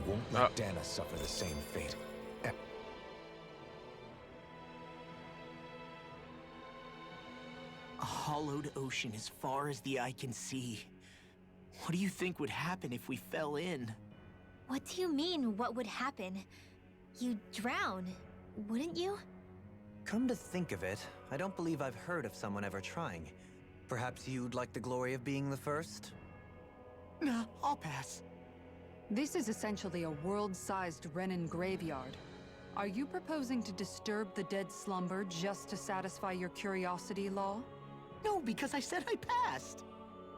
won't let Dana suffer the same fate. A hollowed ocean as far as the eye can see. What do you think would happen if we fell in? What do you mean, what would happen? You'd drown, wouldn't you? Come to think of it, I don't believe I've heard of someone ever trying. Perhaps you'd like the glory of being the first? Nah, I'll pass. This is essentially a world-sized Renin graveyard. Are you proposing to disturb the dead slumber just to satisfy your curiosity, Law? No, because I said I passed.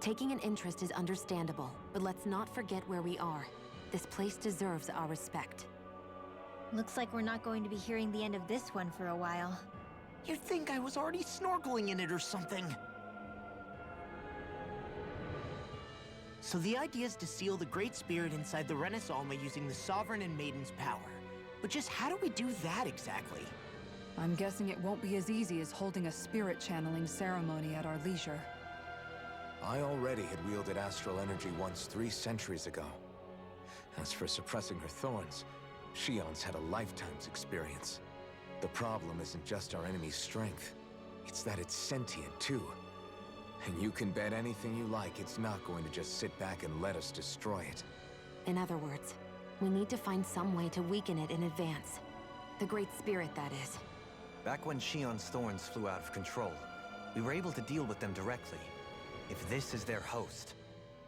Taking an interest is understandable, but let's not forget where we are. This place deserves our respect. Looks like we're not going to be hearing the end of this one for a while. You'd think I was already snorkeling in it or something. So the idea is to seal the Great Spirit inside the Renis Alma using the Sovereign and Maiden's power. But just how do we do that exactly? I'm guessing it won't be as easy as holding a spirit channeling ceremony at our leisure. I already had wielded astral energy once 3 centuries ago. As for suppressing her thorns, Shion's had a lifetime's experience. The problem isn't just our enemy's strength. It's that it's sentient, too. And you can bet anything you like it's not going to just sit back and let us destroy it. In other words, we need to find some way to weaken it in advance. The Great Spirit, that is. Back when Shion's thorns flew out of control, we were able to deal with them directly. If this is their host,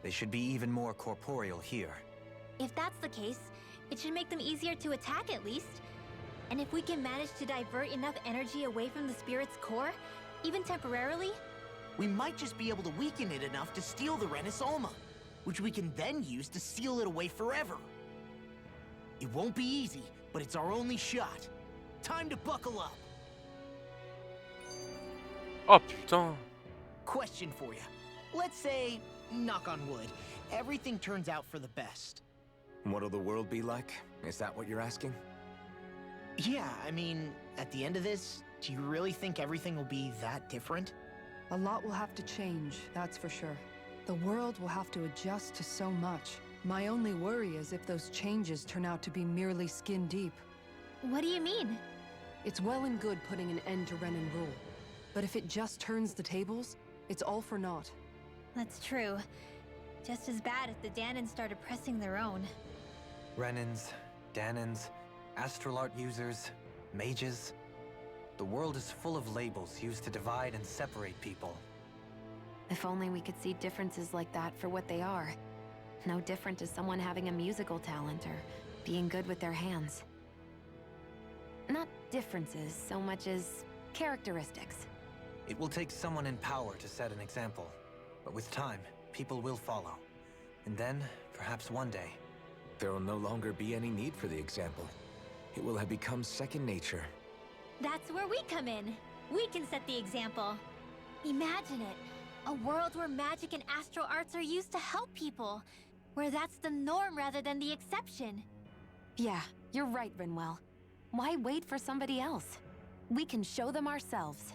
they should be even more corporeal here. If that's the case, it should make them easier to attack at least. And if we can manage to divert enough energy away from the spirit's core, even temporarily, We might just be able to weaken it enough to steal the Renis Alma, which we can then use to seal it away forever. It won't be easy, but it's our only shot. Time to buckle up. Oh putain. Question for you. Let's say, knock on wood, everything turns out for the best. What'll the world be like? Is that what you're asking? Yeah, I mean, at the end of this, do you really think everything will be that different? A lot will have to change, that's for sure. The world will have to adjust to so much. My only worry is if those changes turn out to be merely skin deep. what do you mean? It's well and good putting an end to Renin rule. But if it just turns the tables, it's all for naught. That's true. Just as bad if the Danans started pressing their own. Renins, Danans, astral art users, mages. The world is full of labels used to divide and separate people. If only we could see differences like that for what they are. No different to someone having a musical talent or being good with their hands. Not differences so much as characteristics. It will take someone in power to set an example. But with time, people will follow. And then, perhaps one day, There will no longer be any need for the example. It will have become second nature. That's where we come in. We can set the example. Imagine it. A world where magic and astral arts are used to help people. Where that's the norm rather than the exception. Yeah, you're right, Rinwell. Why wait for somebody else? We can show them ourselves.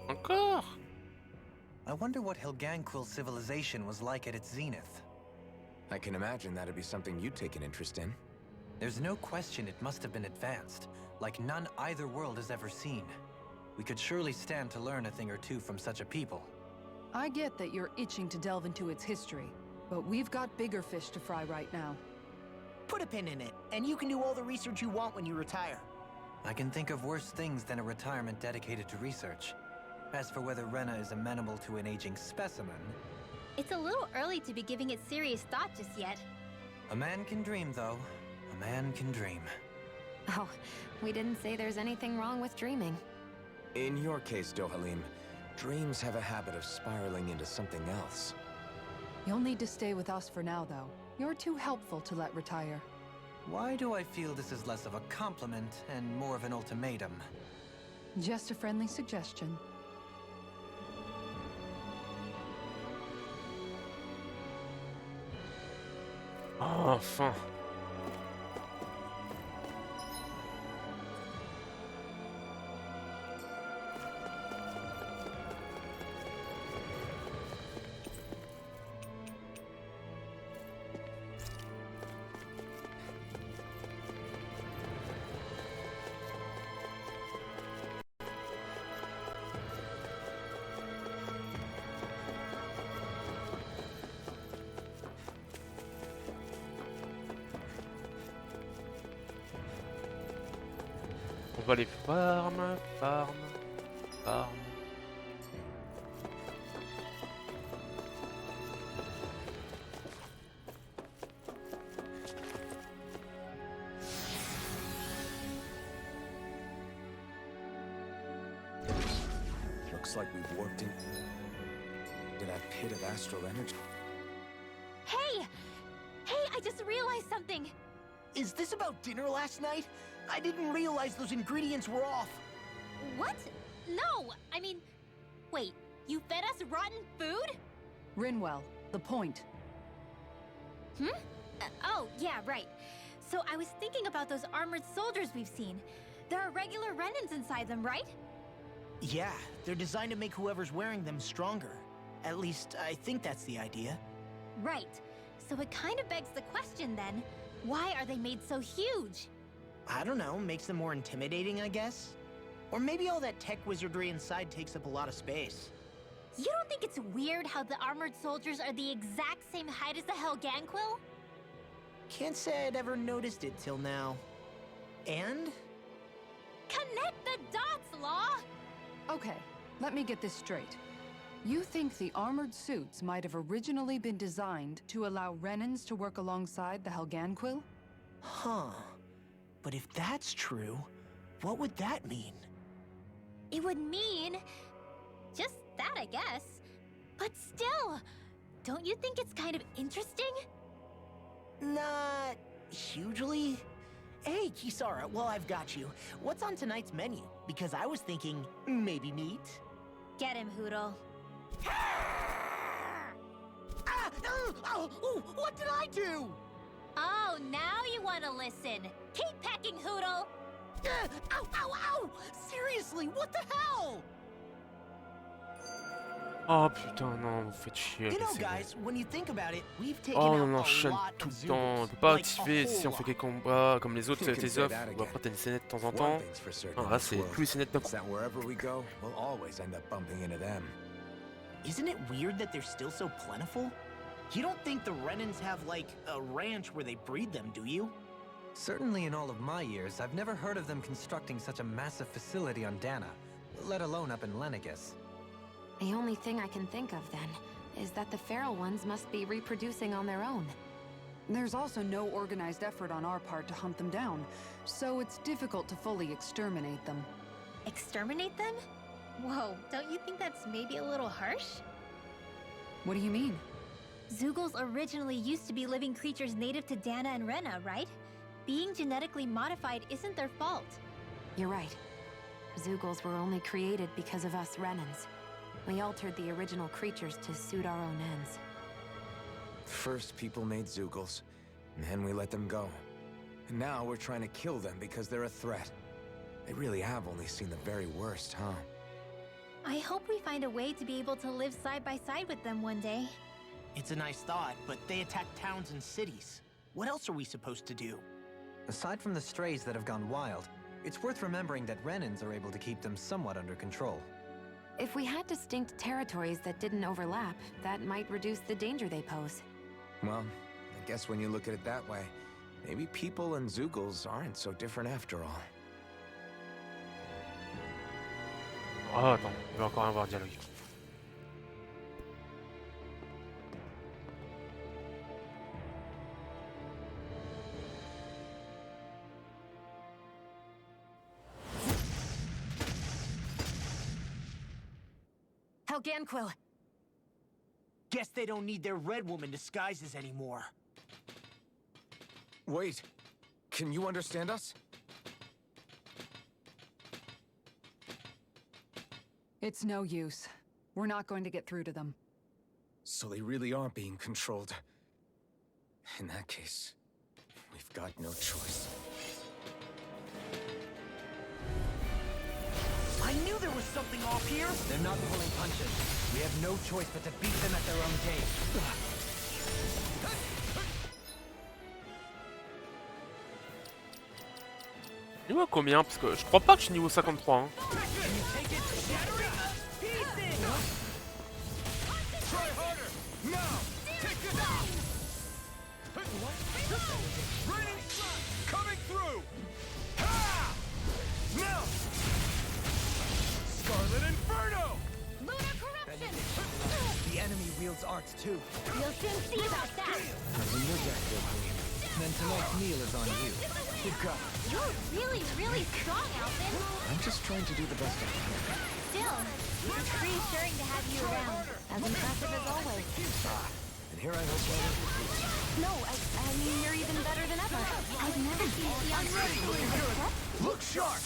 Encore? I wonder what Helganquil civilization was like at its zenith. I can imagine that'd be something you'd take an interest in. There's no question it must have been advanced, like none either world has ever seen. We could surely stand to learn a thing or two from such a people. I get that you're itching to delve into its history, but we've got bigger fish to fry right now. Put a pin in it, and you can do all the research you want when you retire. I can think of worse things than a retirement dedicated to research. As for whether Rena is amenable to an aging specimen, It's a little early to be giving it serious thought just yet. a man can dream, though. A man can dream. Oh, we didn't say there's anything wrong with dreaming. In your case, Dohalim, dreams have a habit of spiraling into something else. You'll need to stay with us for now, though. You're too helpful to let retire. Why do I feel this is less of a compliment and more of an ultimatum? Just a friendly suggestion. Oh, enfin. va aller farm. Looks like we warped into that pit of astral energy. Hey! Hey, I just realized something! Is this about dinner last night? I didn't realize those ingredients were off. What? No! I mean, wait, you fed us rotten food? Rinwell, the point. Oh, yeah, right. So I was thinking about those armored soldiers we've seen. There are regular Renans inside them, right? Yeah, they're designed to make whoever's wearing them stronger. At least, I think that's the idea. Right. So it kind of begs the question then, why are they made so huge? I don't know, makes them more intimidating, I guess? Or maybe all that tech wizardry inside takes up a lot of space. You don't think it's weird how the armored soldiers are the exact same height as the Helganquil? Can't say I'd ever noticed it till now. And? Connect the dots, Law! Okay, let me get this straight. You think the armored suits might have originally been designed to allow Renans to work alongside the Helganquil? Huh. But if that's true, what would that mean? It would mean... just that, I guess. But still, don't you think it's kind of interesting? Not hugely. Hey, Kisara, well, I've got you. What's on tonight's menu? Because I was thinking, maybe meat? Get him, Hoodle. What did I do? Oh, now you want to listen. Keep pecking, Hoodle! Ow, ow, ow! Seriously, what the hell? Oh putain, non, vous faites chier. You know, laissez-le. guys, when you think about it, we've taken Oh, out on a enchaîne lot tout of le temps. On Zoogles, peut pas like a activer si on whole fait lot. des combats comme les autres, You can tes say offres. that Ou again. après t'as une scénette de temps en One temps. thing's for certain Non, in là this c'est world tous les scénettes d'un coup. is that wherever we go, we'll always end up bumping into them. Isn't it weird that they're still so plentiful? You don't think the Renans have, like, a ranch where they breed them, do you? Certainly in all of my years, I've never heard of them constructing such a massive facility on Dana, let alone up in Lenegus. The only thing I can think of, then, is that the feral ones must be reproducing on their own. There's also no organized effort on our part to hunt them down, so it's difficult to fully exterminate them. Exterminate them? Whoa, don't you think that's maybe a little harsh? What do you mean? Zoogles originally used to be living creatures native to Dana and Rena, right? Being genetically modified isn't their fault. You're right. Zoogles were only created because of us Renans. We altered the original creatures to suit our own ends. First, people made Zoogles, and then we let them go. And now we're trying to kill them because they're a threat. They really have only seen the very worst, huh? I hope we find a way to be able to live side by side with them one day. It's a nice thought, but they attack towns and cities. What else are we supposed to do? Aside from the strays that have gone wild, it's worth remembering that Renans are able to keep them somewhat under control. If we had distinct territories that didn't overlap, that might reduce the danger they pose. Well, I guess when you look at it that way, maybe people and Zoogles aren't so different after all. Oh attends, il va encore y avoir un dialogue. Helganquil! Guess they don't need their Red Woman disguises anymore. Wait, can you understand us? It's no use. We're not going to get through to them. So they really are being controlled. In that case, we've got no choice. I knew there was something off here! They're not pulling punches. We have no choice but to beat them at their own game. Niveau combien? Parce que je crois pas que je suis niveau 53. Hein. Coming through! Ha! Now! wields arts too. You'll soon see about that. How's in your deck, Queen? Then tonight's meal is on you. Good God. You're really, really strong, Alvin. I'm just trying to do the best I can. Still, it's reassuring to have you around. As impressive as always. And here I hope I No, I mean, you're even better than ever. I've never seen Sion so good. look sharp.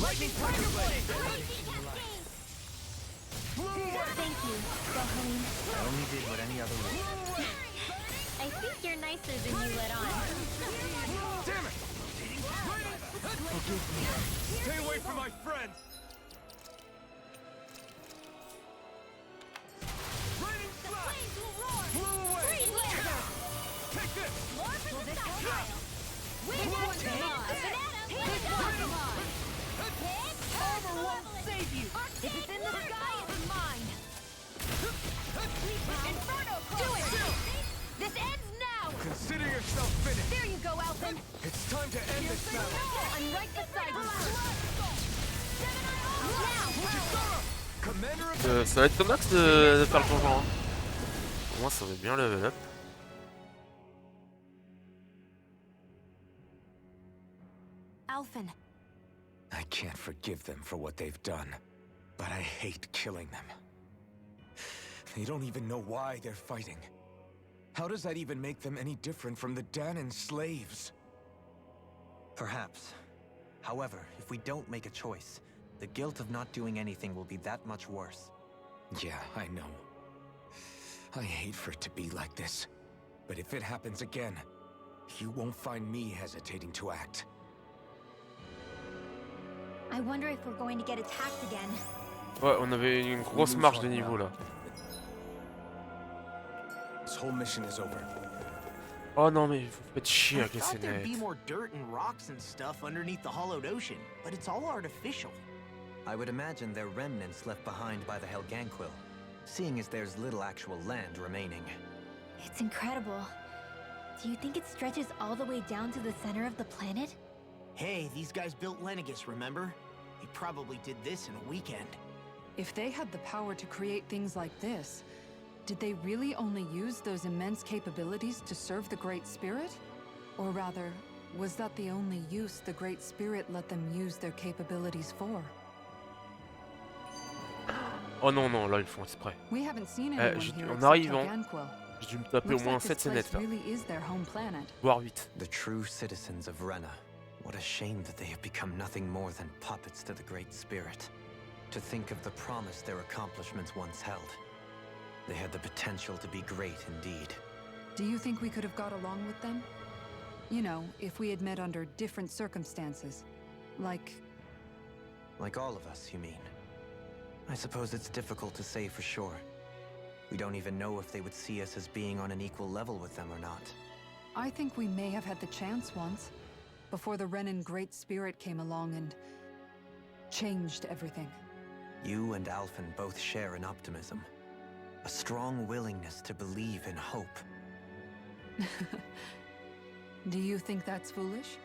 Lightning Tiger Blade! Thank you, Gohain. I only did what any other would. I think you're nicer than you let on. Damn it! Stay away from my friends! Raining flash! Blew away! Take this! Armor won't save you! If it's in the sky, it's mine! Inferno! Do it! This ends now! Consider yourself finished. There you go, Alvin! It's time to end this battle. I'm right beside you! Now! Commander of Ça va être ton axe de faire le changement. Hein. Au moins ça va bien level up. Alphen, I can't forgive them for what they've done, but I hate killing them. They don't even know why they're fighting. How does that even make them any different from the Danon slaves? Perhaps. However, if we don't make a choice, the guilt of not doing anything will be that much worse. Yeah, I know. I hate for it to be like this. But if it happens again, you won't find me hesitating to act. I wonder if we're going to get attacked again. Ouais, on avait une grosse marge de niveau là. This whole mission is over. Oh non mais faut pas te chier I avec les thought there'd be scénettes. more dirt and rocks and stuff underneath the hollowed ocean, but it's all artificial. I would imagine they're remnants left behind by the Helganquil, seeing as there's little actual land remaining. It's incredible. Do you think it stretches all the way down to the center of the planet? Hey, these guys built Lenegis, remember? They probably did this in a weekend. If they had the power to create things like this, did they really only use those immense capabilities to serve the Great Spirit? Or rather, was that the only use the Great Spirit let them use their capabilities for? Oh non non, là ils font exprès. We haven't seen anyone here En except arrivant, Helganquil. j'ai dû me taper au Looks moins like 7 this place scénettes là. really is their home planet. Voire 8. The true citizens of Rena. What a shame that they have become nothing more than puppets to the Great Spirit. To think of the promise their accomplishments once held. They had the potential to be great indeed. Do you think we could have got along with them? You know, if we had met under different circumstances. Like all of us, you mean? I suppose it's difficult to say for sure. We don't even know if they would see us as being on an equal level with them or not. I think we may have had the chance once, before the Renan Great Spirit came along and changed everything. You and Alphen both share an optimism. A strong willingness to believe in hope. Do you think that's foolish?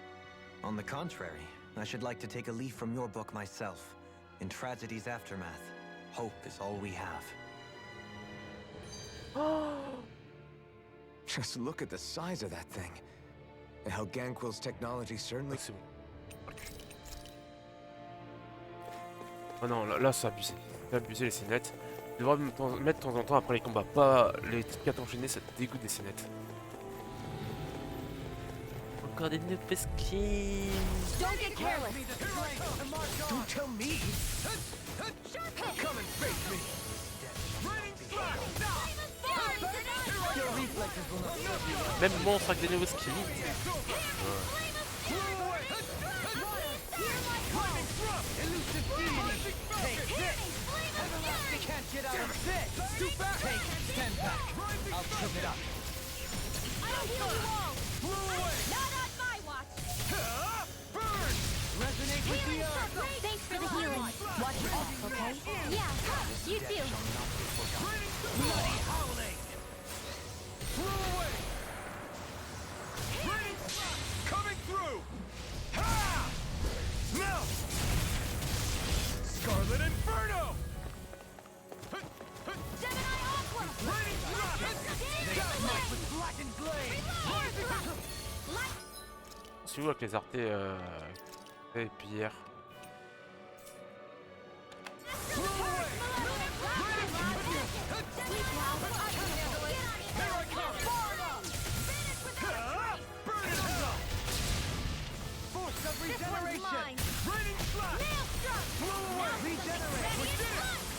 On the contrary, I should like to take a leaf from your book myself. In tragedy's aftermath, hope is all we have. Just look at the size of that thing. The Helganquil's technology certainly... C'est bon. Oh non, là c'est abusé. C'est abusé les scénettes. Tu devrais mettre de temps en temps après les combats. Pas les 4 enchaînés, ça te dégoûte des scénettes. Encore des noobs skins. Don't get careless! Don't tell me! Come and face me! Même monstre avec des nouveaux skins. Thanks for the healing. Watch your back, okay? Yeah, you too. Coming through! Ha! No! Scarlet Inferno! suis où avec les artés et puis hier.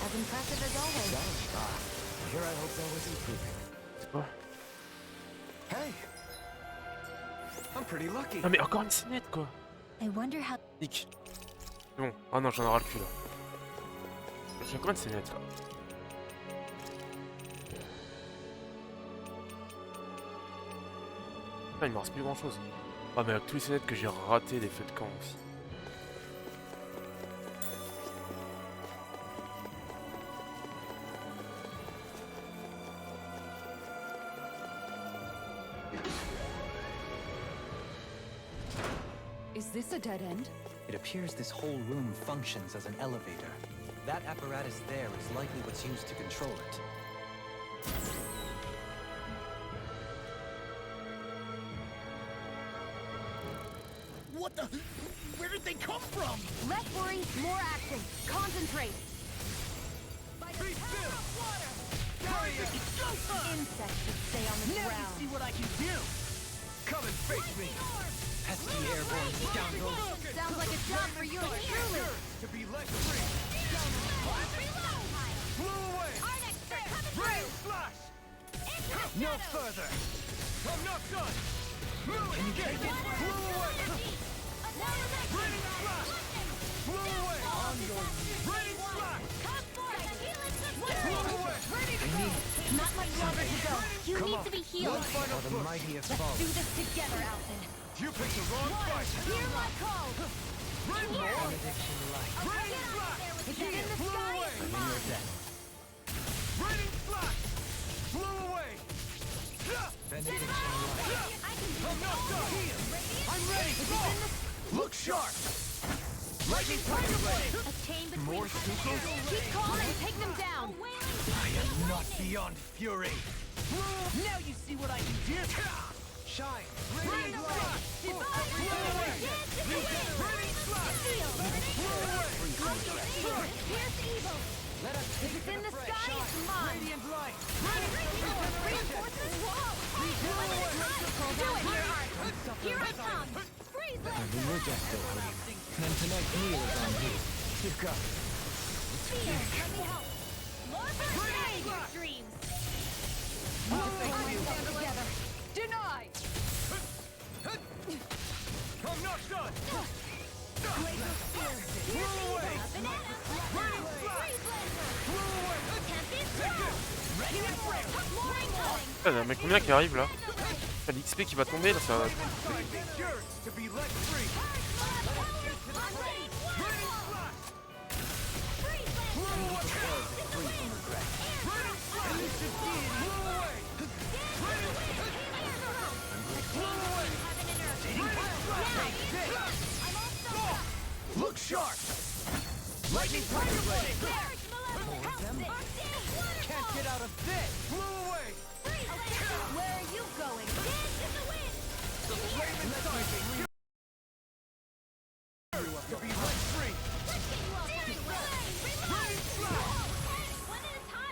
As impressive as always. Here I hope that was improving. C'est quoi? Hey! I'm pretty lucky. Ah mais encore une scénette quoi. I wonder how. Nick. C'est bon. Ah non, j'en aurai le cul là. J'ai combien de scénettes là? Ah, il me reste plus grand chose. Ah mais avec tous les scénettes que j'ai raté des feux de camp aussi. Is this a dead end? It appears this whole room functions as an elevator. That apparatus there is likely what's used to control it. What the? Where did they come from? Less worry, more action. Concentrate. Be still! Insects should stay on the Now you ground. see what I can do. Come and face me! Pesky airborne scoundrel! Sounds like a job for you and truly. To be let free! Blew away! Rain flash! No further. I'm not done! Can you take it? Blew away! Raining flash! Blew away! On your knees! Raining flash! Blew away! Not much longer to go. You need to be healed. While the mighty have Do fallen. this together, Alton. You picked the wrong fight! Hear my call. Rain Here. Benediction light. Raining flash! It's in the Blew sky. away! Come on. Raining flash! Blew away! Benediction light. I'm not done! I'm ready. Look sharp. Lightning tiger blade. A chain between More heaven and super? earth. Keep calm and take them down. I am not beyond fury. Now you see what I can do. Shine! Radiant flash. Blew away! Raining flash! Here's evil. Let us take It's in the sky, it's mine. Radiant light. Reinforcements wall. Do it, your art. Here I come. Freeze And we were just still hurting. And tonight's meal is on you. You've got it. Fear. Let me help. More first aid. Your dreams. Together. Denied! I'm not done! Blew away. Banana. Freeze laser. Tempest throw. Ready to break. More incoming. Putain, y'a un mec combien qui arrive là? T'as l'XP qui va tomber là, ça va. Yours to be let free! Look sharp. Lightning tiger blade. Can't get out of this. Blew away! Where are you going? To be let free!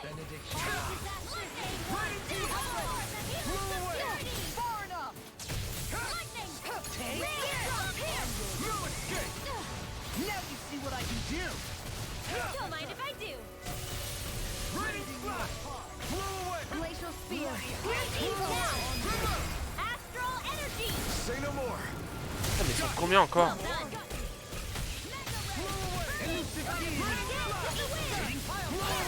Benediction. Far enough! No escape! Now you see what I can do. Don't mind if I do. Raining flash! Blew away! Glacial spear. Here's evil now. Astral energy. Say no more! Putain, mais ils sont combien encore? Well done.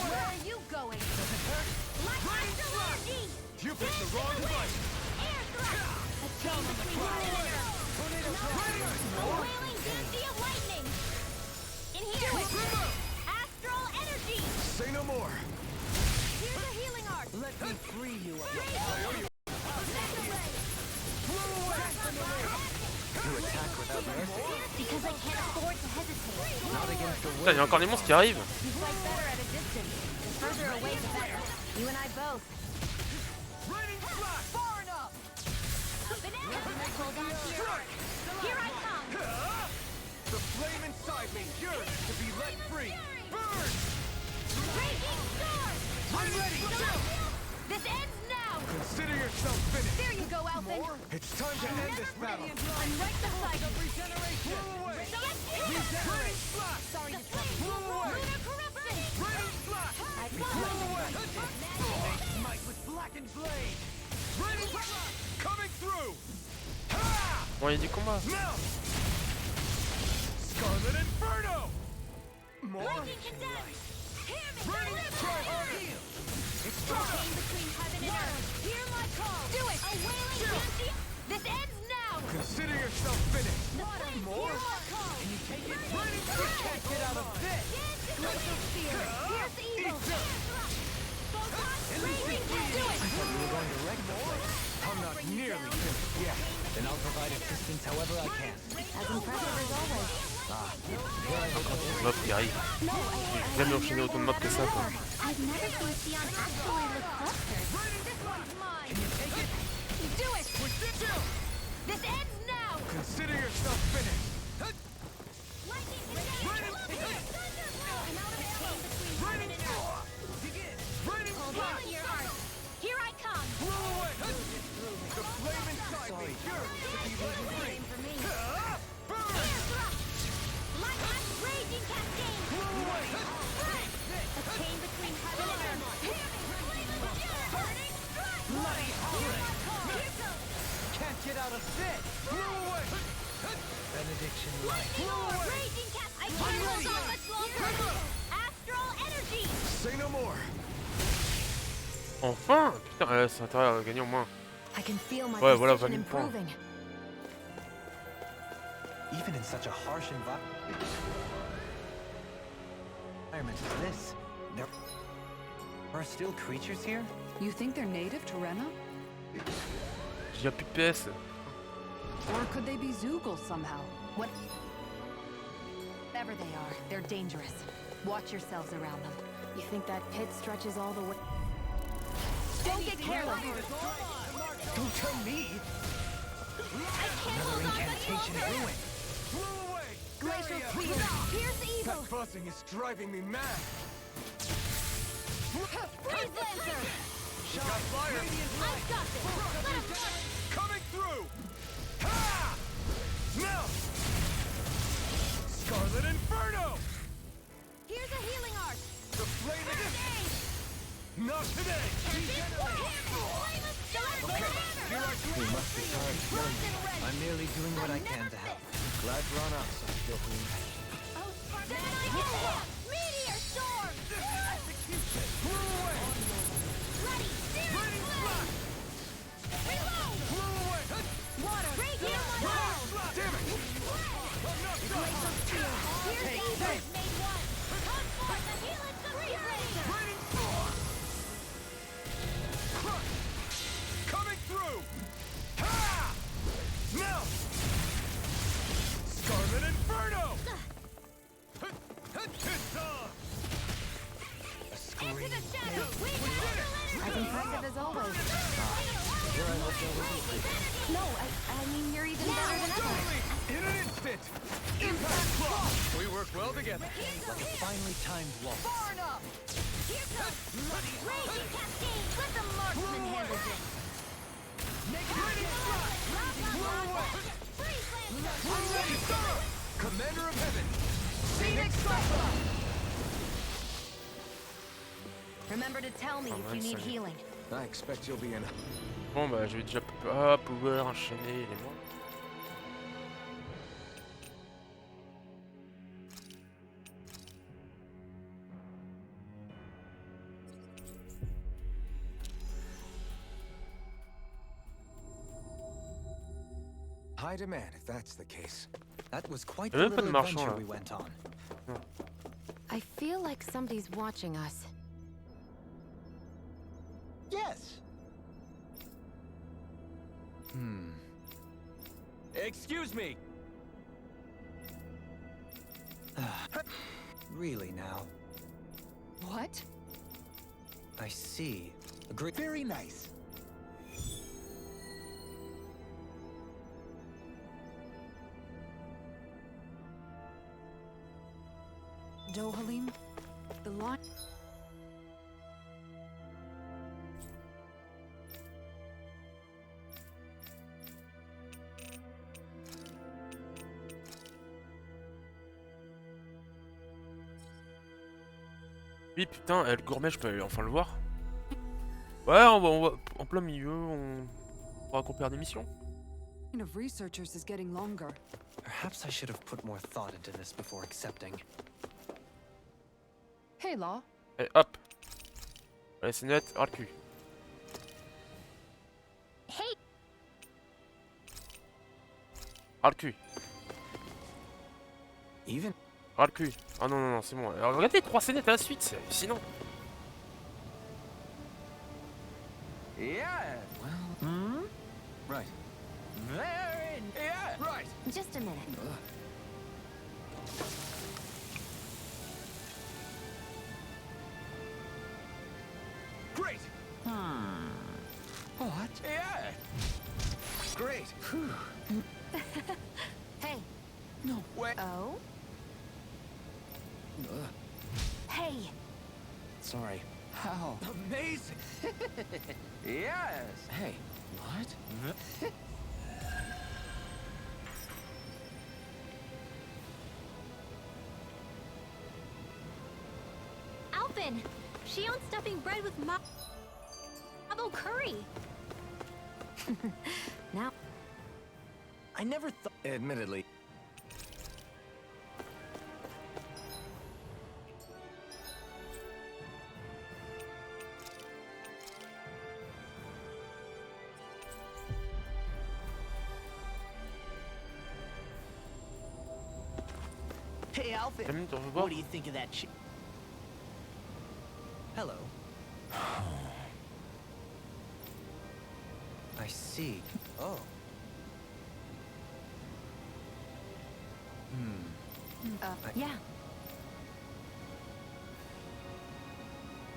Where are you going? Astral energy. You picked the wrong fight! Air thrust. A chain between heaven and earth. A wailing dynasty of lightning. In here. Astral energy. Say no more! Here's a healing art. Let me free you. You attack without mercy. Because I can't afford to hesitate. Not against the Putain, y'a encore des monstres qui arrivent. You fight better at a distance. The further away, the better. You and I both. Raining flash! Far enough! A banana. Hold on to your heart. Here I come. The flame inside me yearns to be let free. Burn! Raging storm. I'm ready! This ends now. Consider yourself finished! There you go, Elfin. It's time to end this battle! I'm right beside you. Regeneration! Blow away! Regeneration. Blast! Sorry to say. Blow away! Lunar corruption. Raining blast! I've Blow got away! it. Smite with blackened blade! Raining blast! Coming through! Ha! Bon, il y a du combat. Now! Scarlet Inferno! More? Raging condemned. Hear me. Raining try harder! It's Chain between heaven and earth. Hear my call. Do it. A wailing canopy. This ends now. Consider yourself finished! More? Hear my call. Can you take it? Raining blast! Can't get out of this! Glacial spear. Here's the evil. Raging You do it. were going to wreck more? I'm not nearly finished yet. Then I'll provide assistance however I can. As impressive as always. Mob qui arrive. J'ai jamais enchaîné autant de mobs que ça, quoi. I've never seen Sion actually look flustered. This one's mine. Can you take it? Do it. This ends now. Consider yourself finished! Lightning I'm out of ammo. Raining blast! Raining Hold on blast! to your heart. Here I come. Blow away! The flame inside me yearns to be let free! Burn! Lightning raging cascade. Blow away! A chain between heaven and earth. Burning strike. Bloody howling! Here goes. Can't get out of this! Blow away! Benediction light. Raging cascade. I can't hold on much longer. Astral energy. Say no more! Enfin! Putain, ça a gagné au moins. I can feel my Ouais, voilà, precision 20 points. improving. Even in such a harsh environment as this, there are still creatures here? You think they're native to Rena? J'ai plus de PS. Or could they be Zoogle somehow? Whatever they are, they're dangerous. Watch yourselves around them. You think that pit stretches all the way? Don't get careless. Don't tell me! I can't Another hold on much incantation longer. ruined! Blow away! Glacial Barrier! spear. Here's the evil. That buzzing is driving me mad! Freeze Lancer. She got fire! I've got this. Let him run. Coming through! Ha! Now! Scarlet Inferno! Here's a healing art. The flame is... Not today! We must be sorry. I'm merely doing what I can to help. Glad we're on outside, Difficile. Meteor storm! Blow away! Ready! Raining blast! Reload! Blow away! Water! Radiant Blast! Damn it! I'm not done! Here's Aether's made one! Come forth and heal it to freeze! Raining storm! Crush! Coming through! Ha! Now! Scarlet Inferno! It's on! A scream. Into the shadows! We As impressive as always. No, I mean you're even better than ever. Totally! In an instant! Impact block! We work well together. Like a finely timed waltz. Far enough! Here comes Raging Cascade! Let the marksman handle this! Raining blast! Blow away! Freeze Lancer! I'm ready, sir! Commander of Heaven! Phoenix Cyclone! Remember to tell me if you need healing. I expect you'll be in. Bon, bah, je vais déjà pas pouvoir enchaîner les mois. High demand, if that's the case. That was quite Il y the a même pas de little marchand, adventure là. we went on. I feel like somebody's watching us. Yes. Excuse me! Really now. What? I see. A great... Very nice. Dohalim, the line. Oui, putain, le gourmet, je peux enfin le voir. Ouais, on va en plein milieu, on va accomplir des missions. Of researchers is getting longer. Perhaps I should have put more thought into this before accepting. Hey, Law. Et hop. Allez, c'est net, ras le cul. Hey, Ras le cul. Even Ras le cul. Ah non, non, non, c'est bon. Alors, regardez, 3 scénettes à la suite, c'est hallucinant. Yeah. Well. Right. Very. Yeah. Right. Just a minute. Great. What? Yeah. Great. Hey. No way. Oh? Hey. Sorry. How? Amazing. Yes. Hey. What? Alvin! She owns stuffing bread with marble curry. Now. I never thought. admittedly. Hey, Alvin. T'as minute, on veut voir. What do you think of that shit? Hello. I see. Oh. Yeah.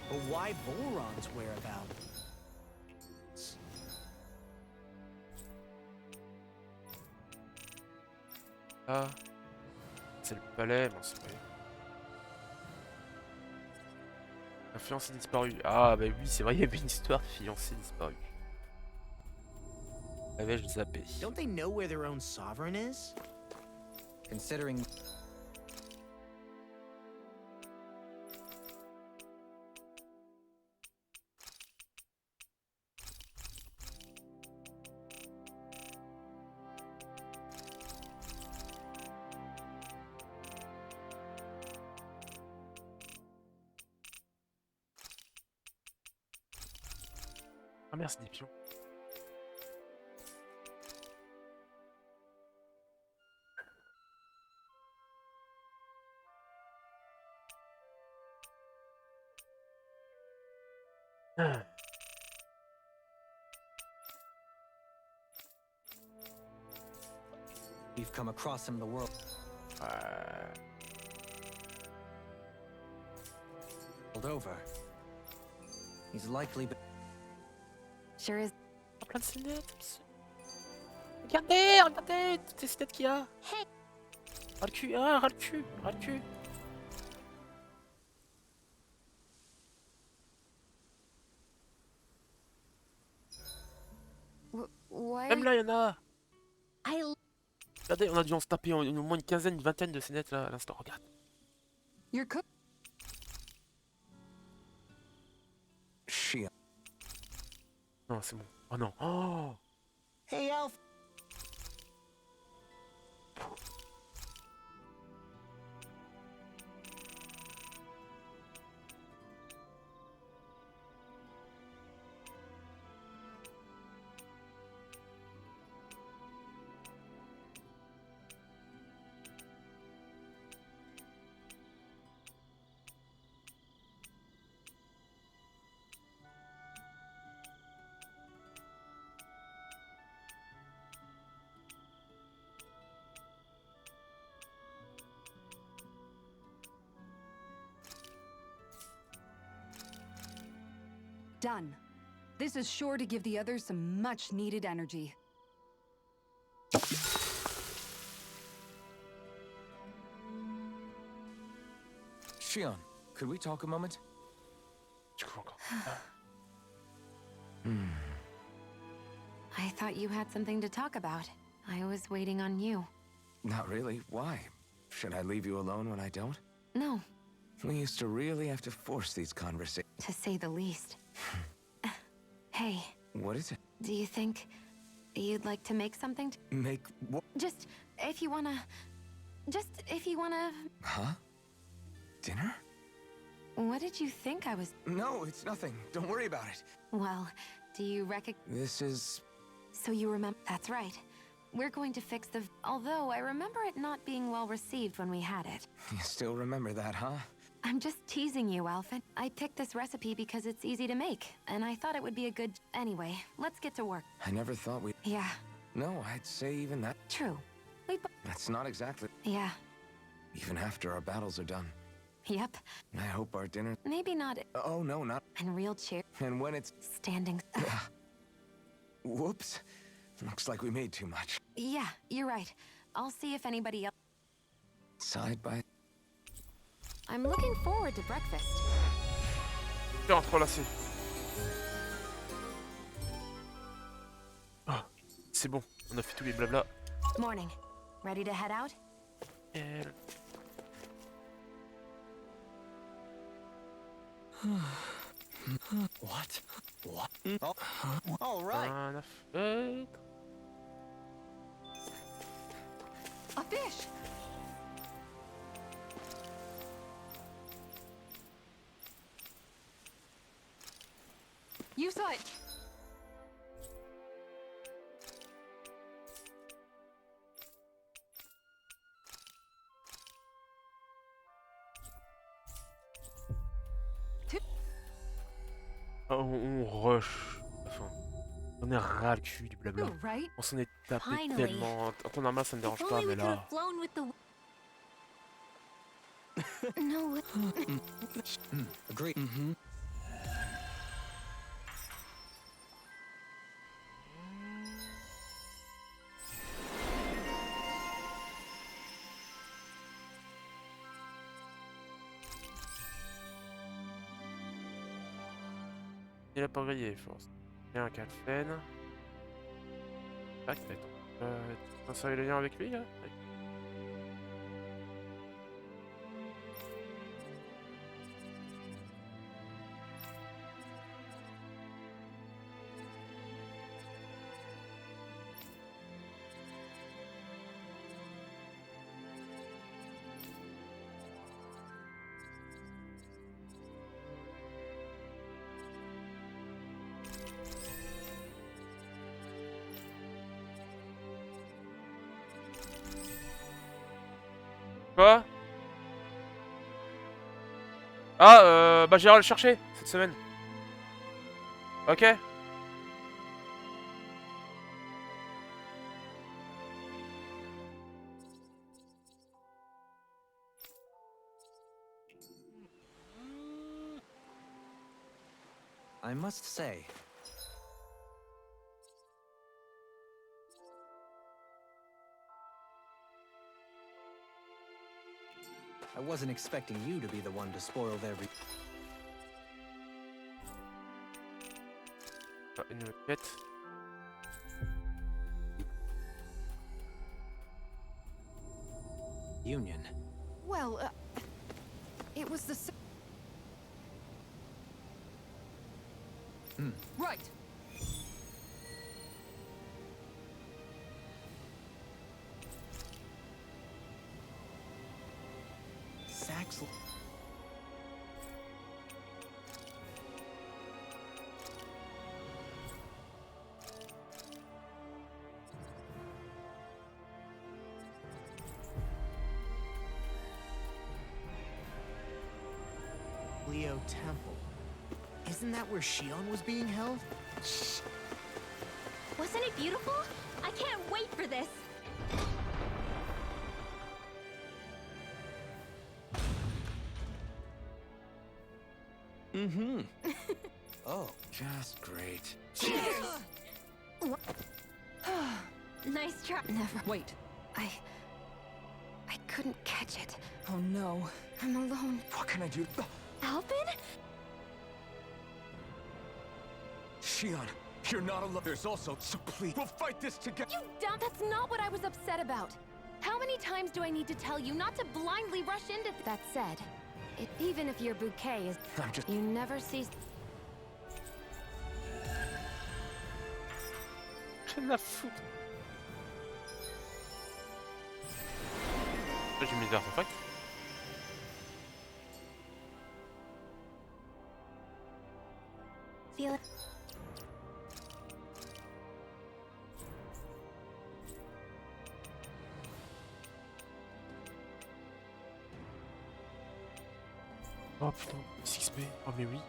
But why Voron's whereabouts? Ah. C'est le palais, bon, c'est vrai. La fiancée disparue. Ah, bah oui, c'est vrai, il y avait une histoire de fiancée disparue. Avais-je zappé? Don't they know where their own sovereign is? Considering. Ah merci des pions. Ah. We've come across him in the world. Over. He's likely been. Sure is. Plein de scénettes. Regardez, regardez toutes les scénettes qu'il y a. Hey. Ras le cul, ah, ras le cul, ras le cul. Why? Même là, il y en a. I Regardez, on a dû en se taper au moins une quinzaine, une vingtaine de scénettes là à l'instant. Regarde. You're cook. She Non, c'est bon. Oh non. Oh. Hey, Alf. Done. This is sure to give the others some much-needed energy. Shion, could we talk a moment? Du coup, encore. I thought you had something to talk about. I was waiting on you. Not really. Why? Should I leave you alone when I don't? No, We used to really have to force these conversations. to say the least. Hey, What is it? do you think you'd like to make something? Make what? Just if you wanna... Huh? Dinner? What did you think I was... No, it's nothing. Don't worry about it. Well, do you recognize... This is... So you remember... That's right. We're going to fix the... Although I remember it not being well received when we had it. You still remember that, huh? I'm just teasing you, Alpha. I picked this recipe because it's easy to make, and I thought it would be a good... Anyway, let's get to work. I never thought we... Yeah, No, I'd say even that... true. That's not exactly... Yeah, Even after our battles are done. yep. I hope our dinner... Maybe not Oh, no, not... in real cheer. And when it's... Standing... Whoops. Looks like we made too much. Yeah, you're right. I'll see if anybody else... Side by... I'm looking forward to breakfast. Super entrelacé. Ah, c'est bon, on a fait tous les blabla. Morning. Ready to head out? Elle. What? What? Oh, all right. Rien à foutre. A fish! You saw it! On rush. Enfin, on est ras le cul du blabla. You're right. On s'en est tapé Finally. tellement. En temps normal, ça me dérange If pas, only we mais could là. have flown with the... No, Agree. Mm-hmm. Il a pas grillé, force. Il y a un calfen. Tac, tac. Tu insères le lien avec lui, là? Tac. Quoi? Ah, bah j'irai le chercher cette semaine. Ok. I must say, I wasn't expecting you to be the one to spoil their Ah, une nouvelle quête. union. Well, it was the... Right. Sax. Leo Temple. Isn't that where Shion was being held? Shh. Wasn't it beautiful? I can't wait for this. Mm-hmm. Oh, Just great. Nice try. Never. Wait. I couldn't catch it. Oh no. I'm alone. What can I do? Alvin? Shion, you're not alone. There's also, so please, we'll fight this together. You dumb! That's not what I was upset about. How many times do I need to tell you not to blindly rush into that said, even if your bouquet is... I'm just... You never cease... Rien à foutre. Là, j'ai mis des artefacts. Feel it. Oh putain, 6B. Oh mais oui.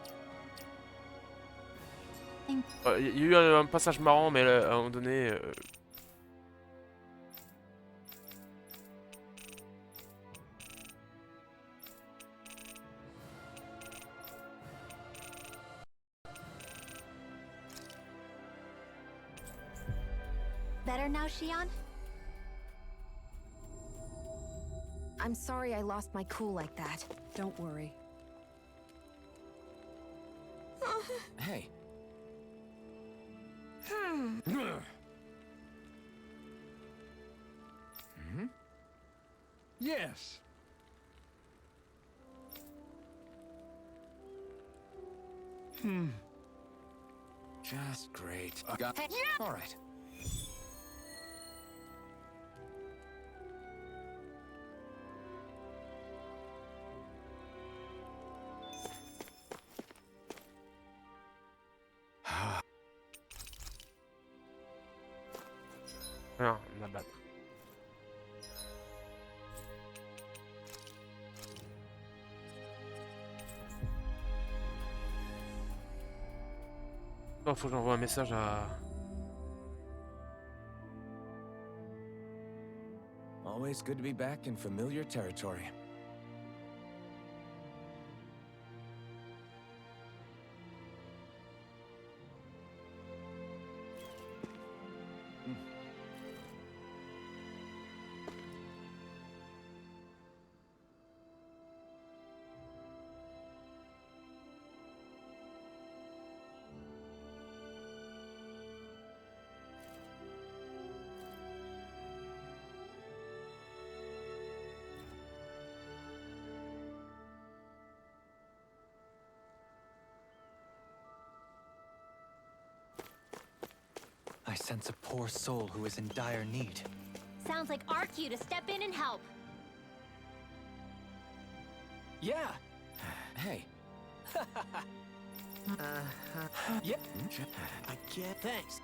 Thank- Il y a eu un passage marrant, mais à un moment donné... Better now, Shion? I'm sorry I lost my cool like that. Don't worry. Hey. Yes. Just great. All right. Rien à battre. Oh, faut que j'envoie un message à... Always good to be back in familiar territory. I sense a poor soul who is in dire need. Sounds like our cue to step in and help. Yeah. Hey. Yep. I can't. Thanks.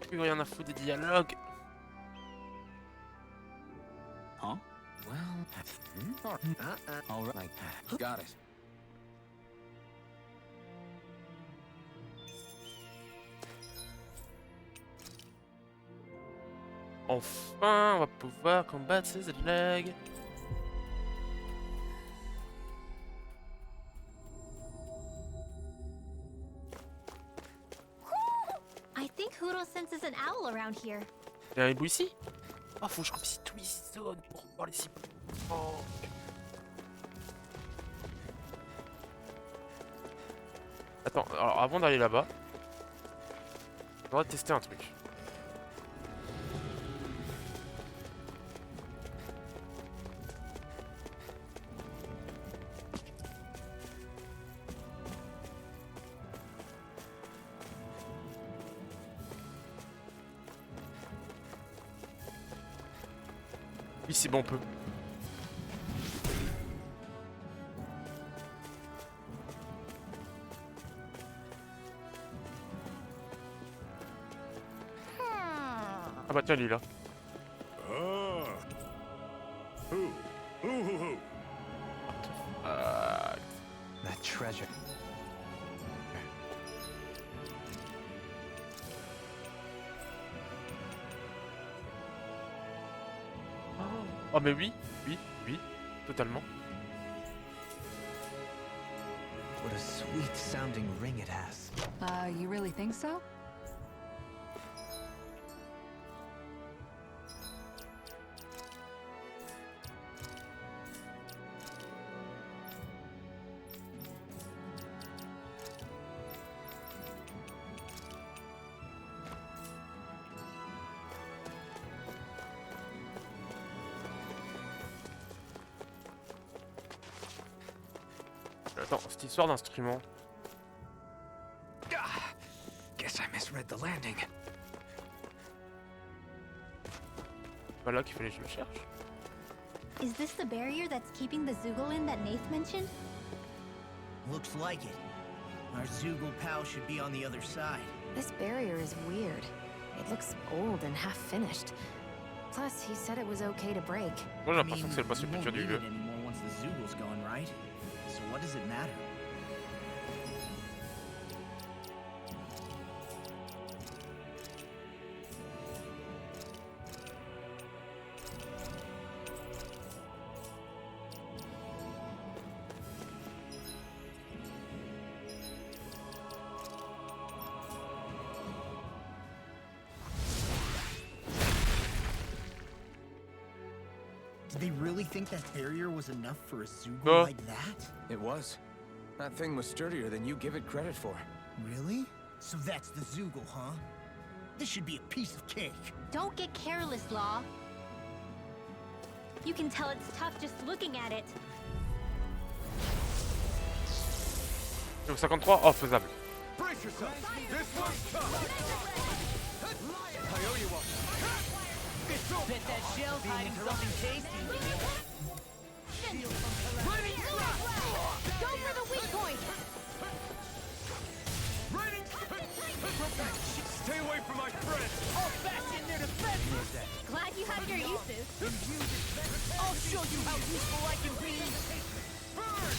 Plus rien à foutre des dialogues. Huh? Well, all right. Got it. Enfin, on va pouvoir combattre ces élèves. I think Huro senses an owl around here. Il y a un hibou ici? Oh, faut que je remplisse tous les zones pour voir les hiboux. Oh. Attends, alors avant d'aller là-bas, on va tester un truc. Oui, c'est bon, on peut. Ah bah tiens, il est là. That treasure. Oh mais oui, oui, oui, totalement. What a sweet sounding ring it has. You really think so? Attends, cette histoire d'instrument. Guess I misread the landing. Pas là qu'il fallait que je le cherche. Is this the barrier that's keeping the Zoogle in that Nath mentioned? Looks like it. Our Zoogle pal should be on the other side. This barrier is weird. It looks old and half-finished. Plus, he said it was okay to break. Moi j'ai l'impression que c'est le boss le you plus dur won't du need jeu. it anymore once the Zoogle's gone, right? So what does it matter? Did they really think that barrier was enough for a Zoogle like that? It was. That thing was sturdier than you give it credit for. Really? So that's the Zoogle, huh? This should be a piece of cake. Don't get careless, Law. You can tell it's tough just looking at it. Donc 53, oh faisable. Brace yourself. This one's tough. I owe you one. It's over. Bet that shell's hiding something tasty. Go for the weak point! Ready? Stay away from my friend. All fast in there to defend. Glad you have your uses. I'll show you how useful I can be. Burn!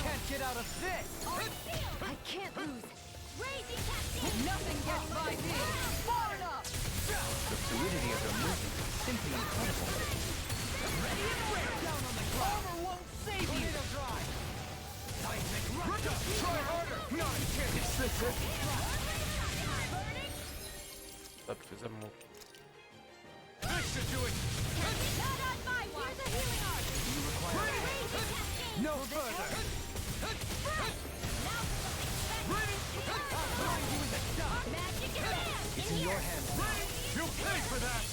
Can't get out of this. I can't lose. Nothing gets by me. Far enough. The fluidity of her movement is simply incredible. Ready and ready. Down on the ground. Armor won't save you. Try harder. Not a chance. Hop, faisable mon. This should do it. No further. It's in your hands now. You'll pay for that.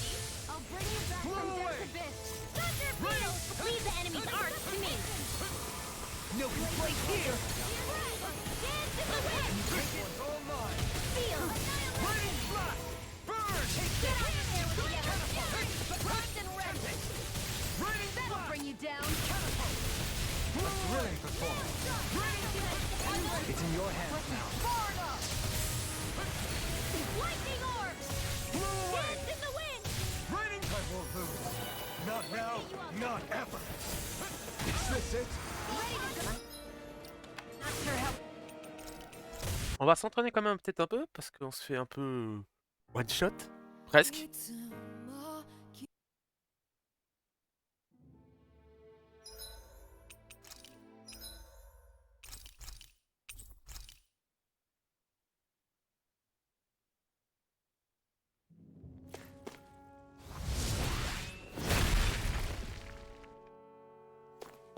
I'll bring you back Blow from away. death abyss. Thunderfield! Leave the enemy's art to me. No complaint here. Dance in the wind! This one's all mine. Feel! Rain blast. Burn. Get out of there with the yellow! Primed and ready! Rain That'll blast. bring you down! Thrilling performance. It's in your hands now. Far enough! Lightning orbs! Blow away. Dance in the wind! Rain. I won't lose. Not now. Not ever. Is this it? Not sure how... On va s'entraîner quand même peut-être un peu parce qu'on se fait un peu one shot, presque.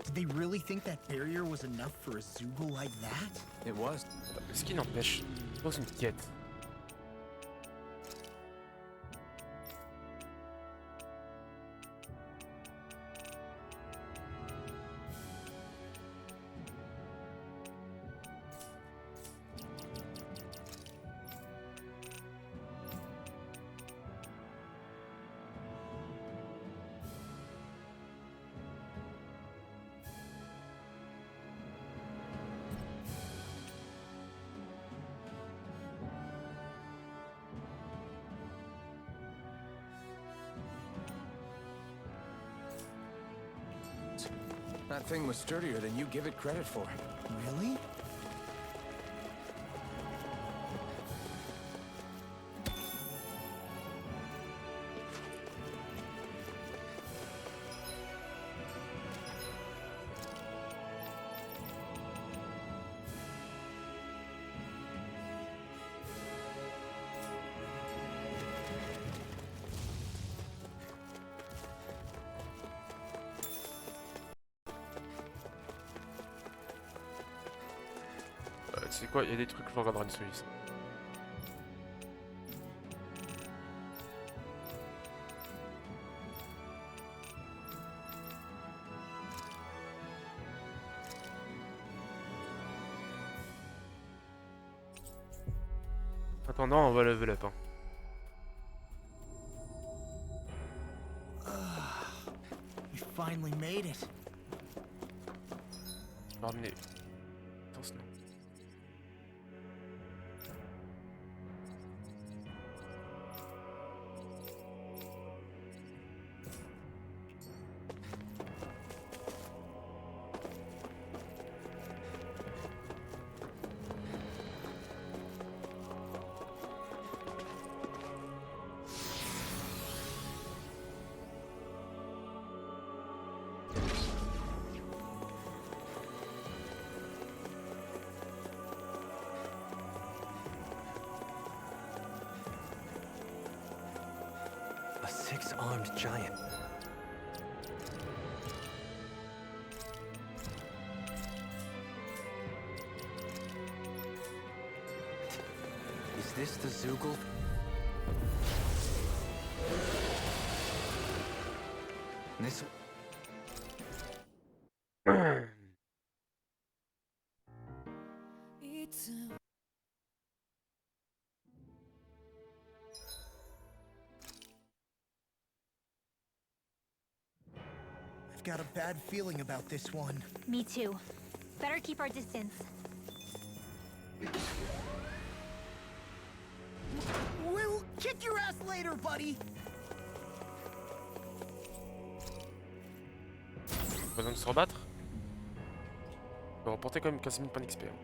Did they really think that barrier was enough for a Zoogle like that? It was. Ce qui n'empêche, je pose une quête. That thing was sturdier than you give it credit for. Really? C'est quoi? Il y a des trucs, je regarderai une solution. En attendant, on va level up. Hein. We finally made it. Je vais ramener. Attention. A six-armed giant. Is this the Zoogle? This... I've got a bad feeling about this one. Me too. Better keep our distance. We'll kick your ass later, buddy. Pas besoin de se rebattre. On va remporter quand même 15 000 points d'XP. Hein.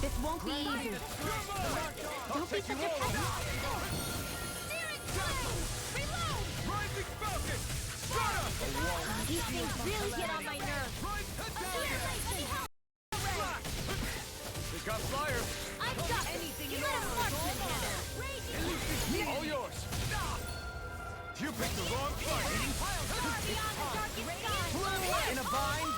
This won't be easy. Don't be such a peasant. These things really get on my nerves. They got flyers. I've got anything in order. All yours. You picked the wrong fight. In a bind?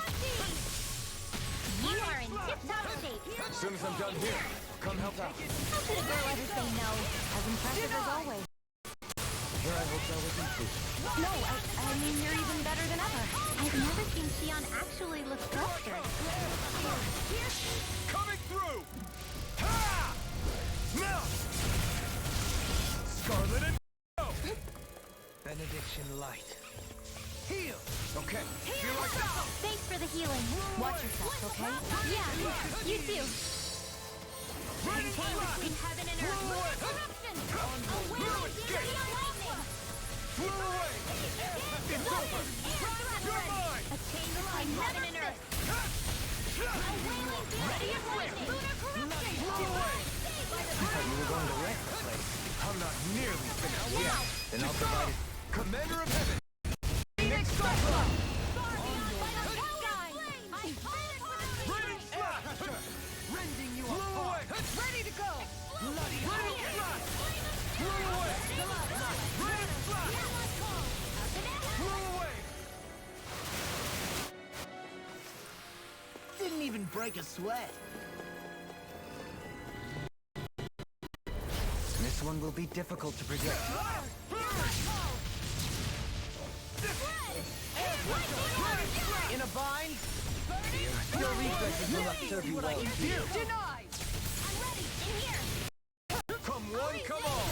You are in tip-top shape. As soon as I'm done here, come help out. How could a girl ever say no? As impressive as always. Here I hope that was included. No, I mean you're even better than ever. I've never seen Xion actually look flustered. Coming through. Ha! Melt. Scarlet and Benediction light. heal. Okay. Feel like that? Thanks for the healing. Watch yourself, okay? Yeah, you too. Maintain between heaven and earth. Corruption! A will of lightning! Flew away. It's over. You're mine. A chain between heaven and earth. A wailing beauty of lightning. Lunar corruption! I thought you were going to wreck the place. I'm not nearly finished Now! yet. Then I'll provide it. Commander of Heaven. Phoenix Cyclone! Far beyond my sky! Raining flash. Rending you Flew away. Ready to go! Bloody Raining flash. Flew away. Raining flash. Flew away. Didn't even break a sweat. This one will be difficult to predict. In a bind? Your reflexes will not serve you well. Denied! Come one, come all.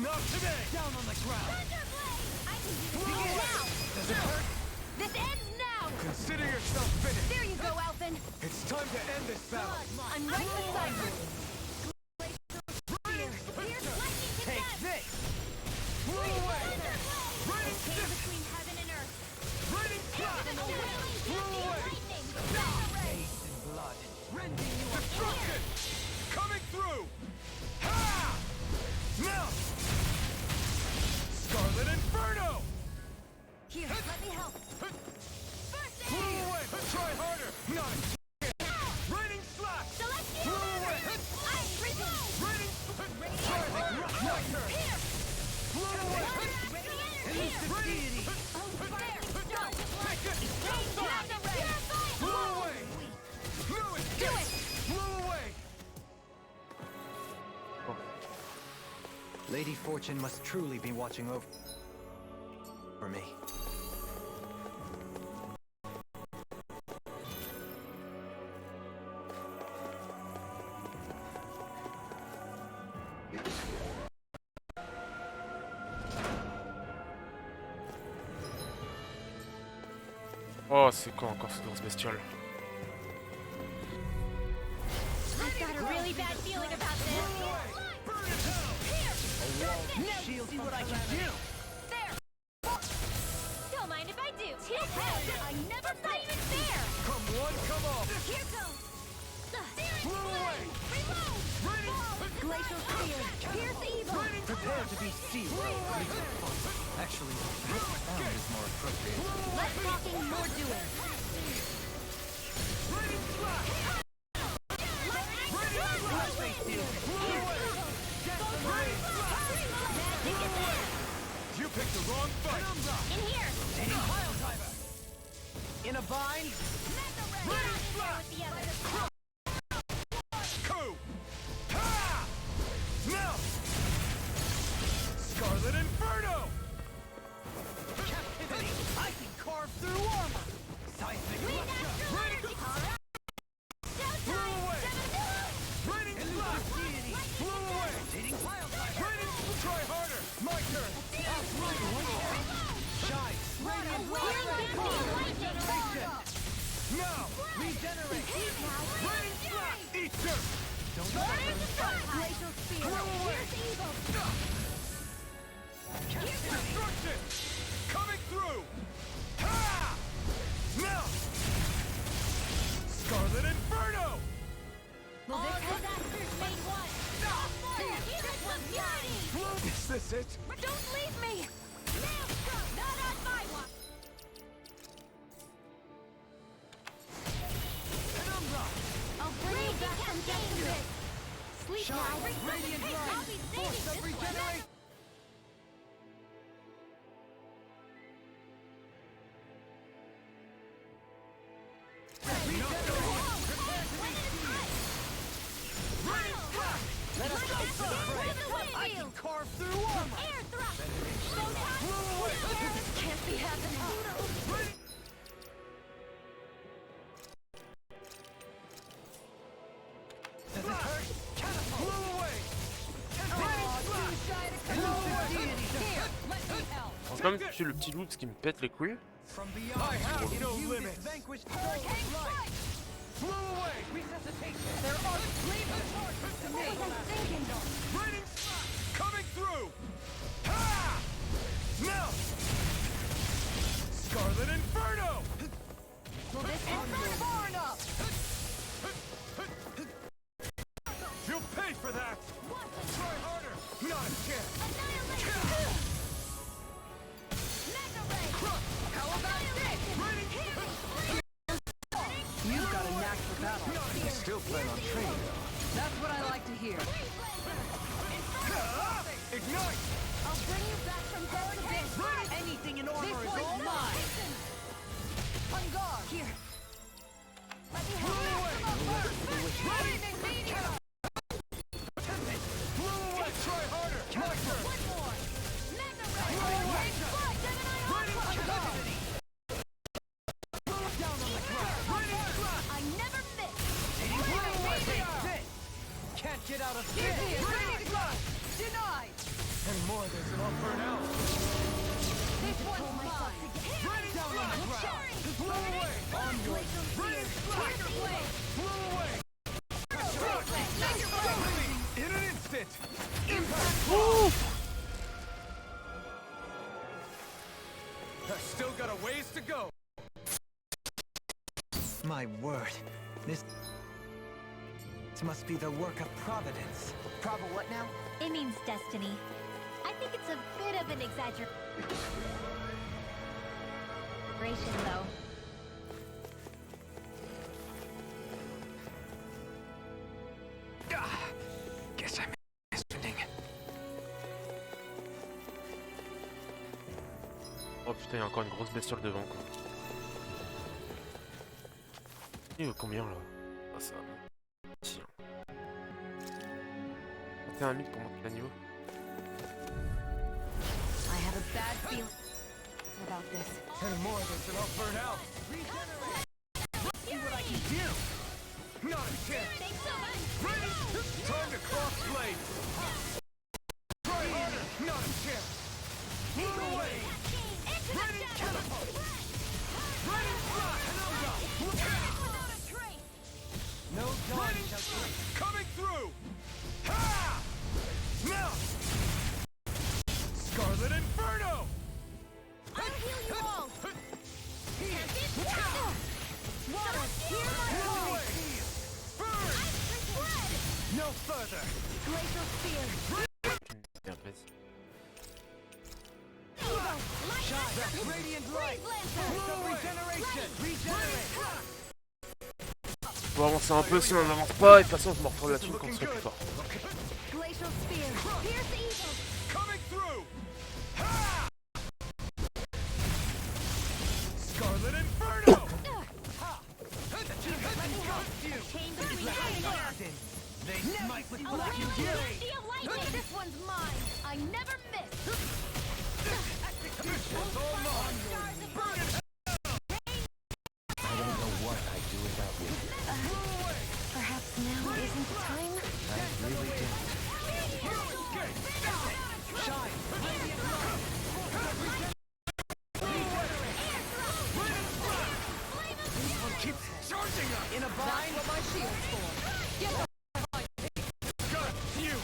Not today. Down on the ground. Now! Does it hurt? This ends now! Consider yourself finished. There you go, Alphen! It's time to end this battle. I'm right beside you! Take this! Flew away. Raining Chain fist. between heaven and earth. Raining flash. Flew away. Face and blood. Rending you Destruction. Coming through. Ha! Melt. Scarlet Inferno. Here, let me help. Flew Lady Fortune must truly be watching over me. Oh, c'est quoi encore cette grosse bestiole? I've got a really bad feeling about this. Now see what I can do. Don't mind if I do. I never thought even fair. Come one, come all. Here goes. Blow away. Reload. Glacial clear. Pierce evil. Prepare to be sealed. Actually, sound is more appropriate. Less talking, more doing. Raining flash. You picked the wrong fight. In here. In a bind? Raining flash. With the others. Coup. Ha! Now. Scarlet Inferno. Captivity! I can carve through armor! Seismic Lead rupture! natural energy. Blow away. Raining flash. Deity! Blow away. Hitting pile driver! Raining. Try harder. My turn. Shine! Radiant Regeneration. Now. Regenerate! Raining flash. Eat dirt. Glacial spear. Blow away. Pierce evil. Destruction. Coming through. Ha! Now. Scarlet Inferno. All disasters made one. This was beauty. Is this it? Don't leave me. Not on my watch. Penumbra. I'll bring you back from danger. Sleep now. Radiant I'll be saving Force of this one. regeneration! Let us go first. I can carve through armor! Air thrust. Can't be happening. Does it hurt? Catapult! Blow away. Elusive deity! Here, let me help! On va quand même tuer le petit loup parce qu'il me pète les couilles. From beyond, I have no you limits. this vanquished soul of light! Blow away. Resuscitation! There are leave the torches to me! Raining flash. Coming through. Ha! Now. Scarlet Inferno. Will this be far enough? You'll pay for that. Try harder. Not a chance. How about this? You've got a knack for battle. You still plan on training, though. That's what I like to hear. Ignite. I'll bring you back from death. Anything in armor is all mine! On guard. Here. Blow away. Blow away. Try harder. My turn. I never miss. Can't get out of this! Denied. And more, there's an all burn out. This one's mine. Raining flash. Blow away. On your raining flash. Blow away. In an instant. Impact. I've still got a ways to go. My word. This must be the work of Providence. Provo what now? It means destiny. I think it's a bit of an exaggeration, though. Guess I'm listening. Oh putain, il y a encore une grosse bestiole devant quoi. Il vaut combien là? Ah ça. Tiens. 21 000 pour monter le niveau. bad feeling about this. Any more of this and I'll burn out. See what I can do. Not a chance. Thanks so much. Ready? Time to cross blades. Try harder. Not a chance. Move away. Ready? Catapult. Ready? Fly. No dodge. Coming through. Ha! Now. Scarlet Inferno. I'll heal you all. Water. Hear my voice. Burn. Spread. No further. Glacial spear. Bien, vas-y. Radiant light. Regeneration. Regenerate. Faut avancer un peu, sinon on n'avance pas, et de toute façon je me retrouve là-dessus quand on serait plus fort. Glacial spear. Pierce evil. Coming through. Ha! Scarlet Inferno. They smite with black and fury. This one's mine. I never miss. Execution's all mine. I don't know what I'd do without you. Perhaps now isn't the time? I really don't. Shine. This one keeps charging us. In a bind. That's what my shield's for. Get the got you.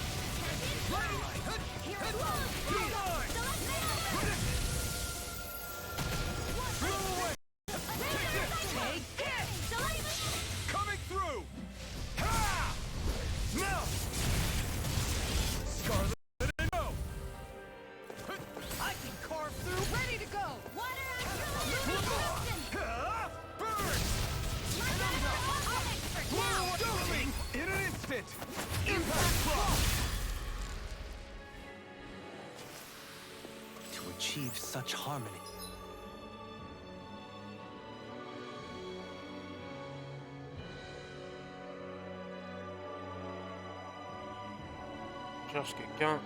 Coming through. Ha! Now. Scarlet Inferno. I can carve through. Ready to go. Burn. Going in an instant. Impact block. To achieve such harmony. Cherche quelqu'un.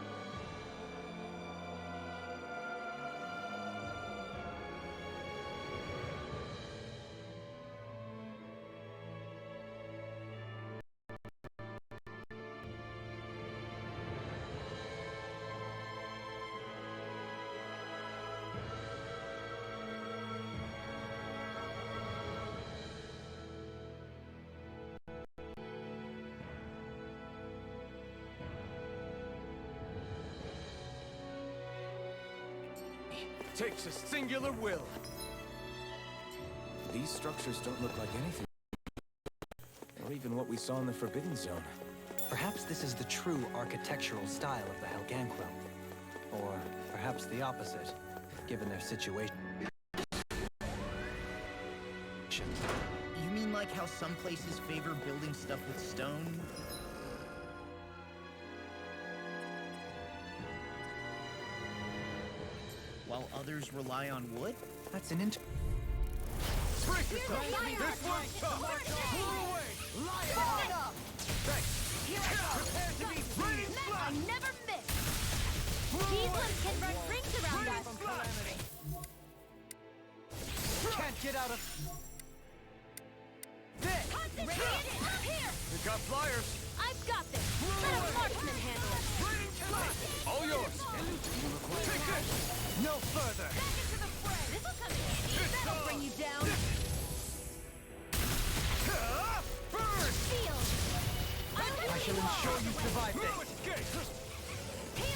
Takes a singular will. These structures don't look like anything. Or even what we saw in the Forbidden Zone. Perhaps this is the true architectural style of the Helganquil. Or perhaps the opposite, given their situation. You mean like how some places favor building stuff with stone? While others rely on wood? That's an Break this up. This one's tough. Pull away. Line up. Thanks. Prepare to be free. I never miss. These ones can run rings around us. Can't get out of this. Here. We got flyers. I've got this. Let a marksman handle it. All yours. Take this. No further. This'll come in handy. That'll bring you down. Burn. Shield. I shall ensure you survive this.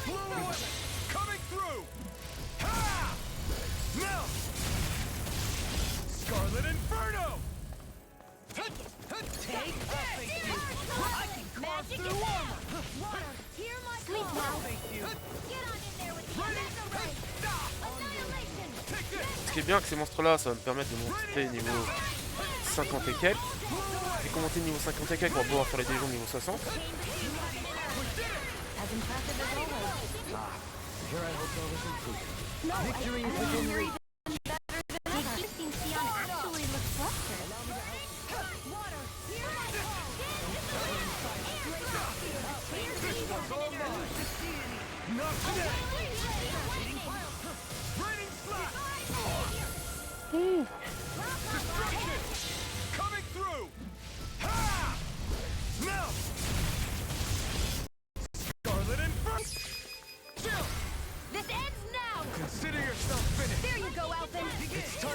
Blue away. Coming through. Ha! Now. Scarlet Inferno. Take a face. I can carve Magic through armor. Water. Hear my Sleep call. now. Thank you. Get on in there with the Ready? Ray. Annihilation. Take this. Ce qui est bien avec ces monstres-là, ça va me permettre de monter niveau 50 et quelques. Et quand monter niveau 50 et quelques, on va pouvoir faire les déjons niveau 60. As impressive as always. Here I hope all isn't proof. No, Victory is I within you're reach. even better than ever. Making Sion actually look flustered. Water. Hear my call. This one's all mine. Not today.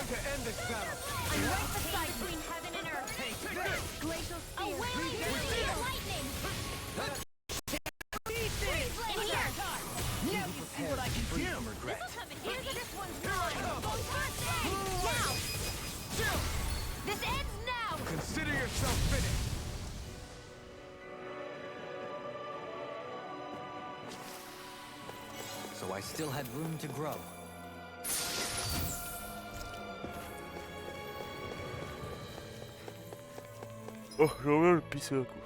to end this battle. I'm right beside between heaven and earth. Take this! Glacial spear. A wailing speed of lightning. In here. Now you see what I can do! Regret. Here's this one's gone. Goes first end. Now. This ends now. Consider yourself finished. So I still had room to grow. Oh, j'aimerais bien le pisser à coup.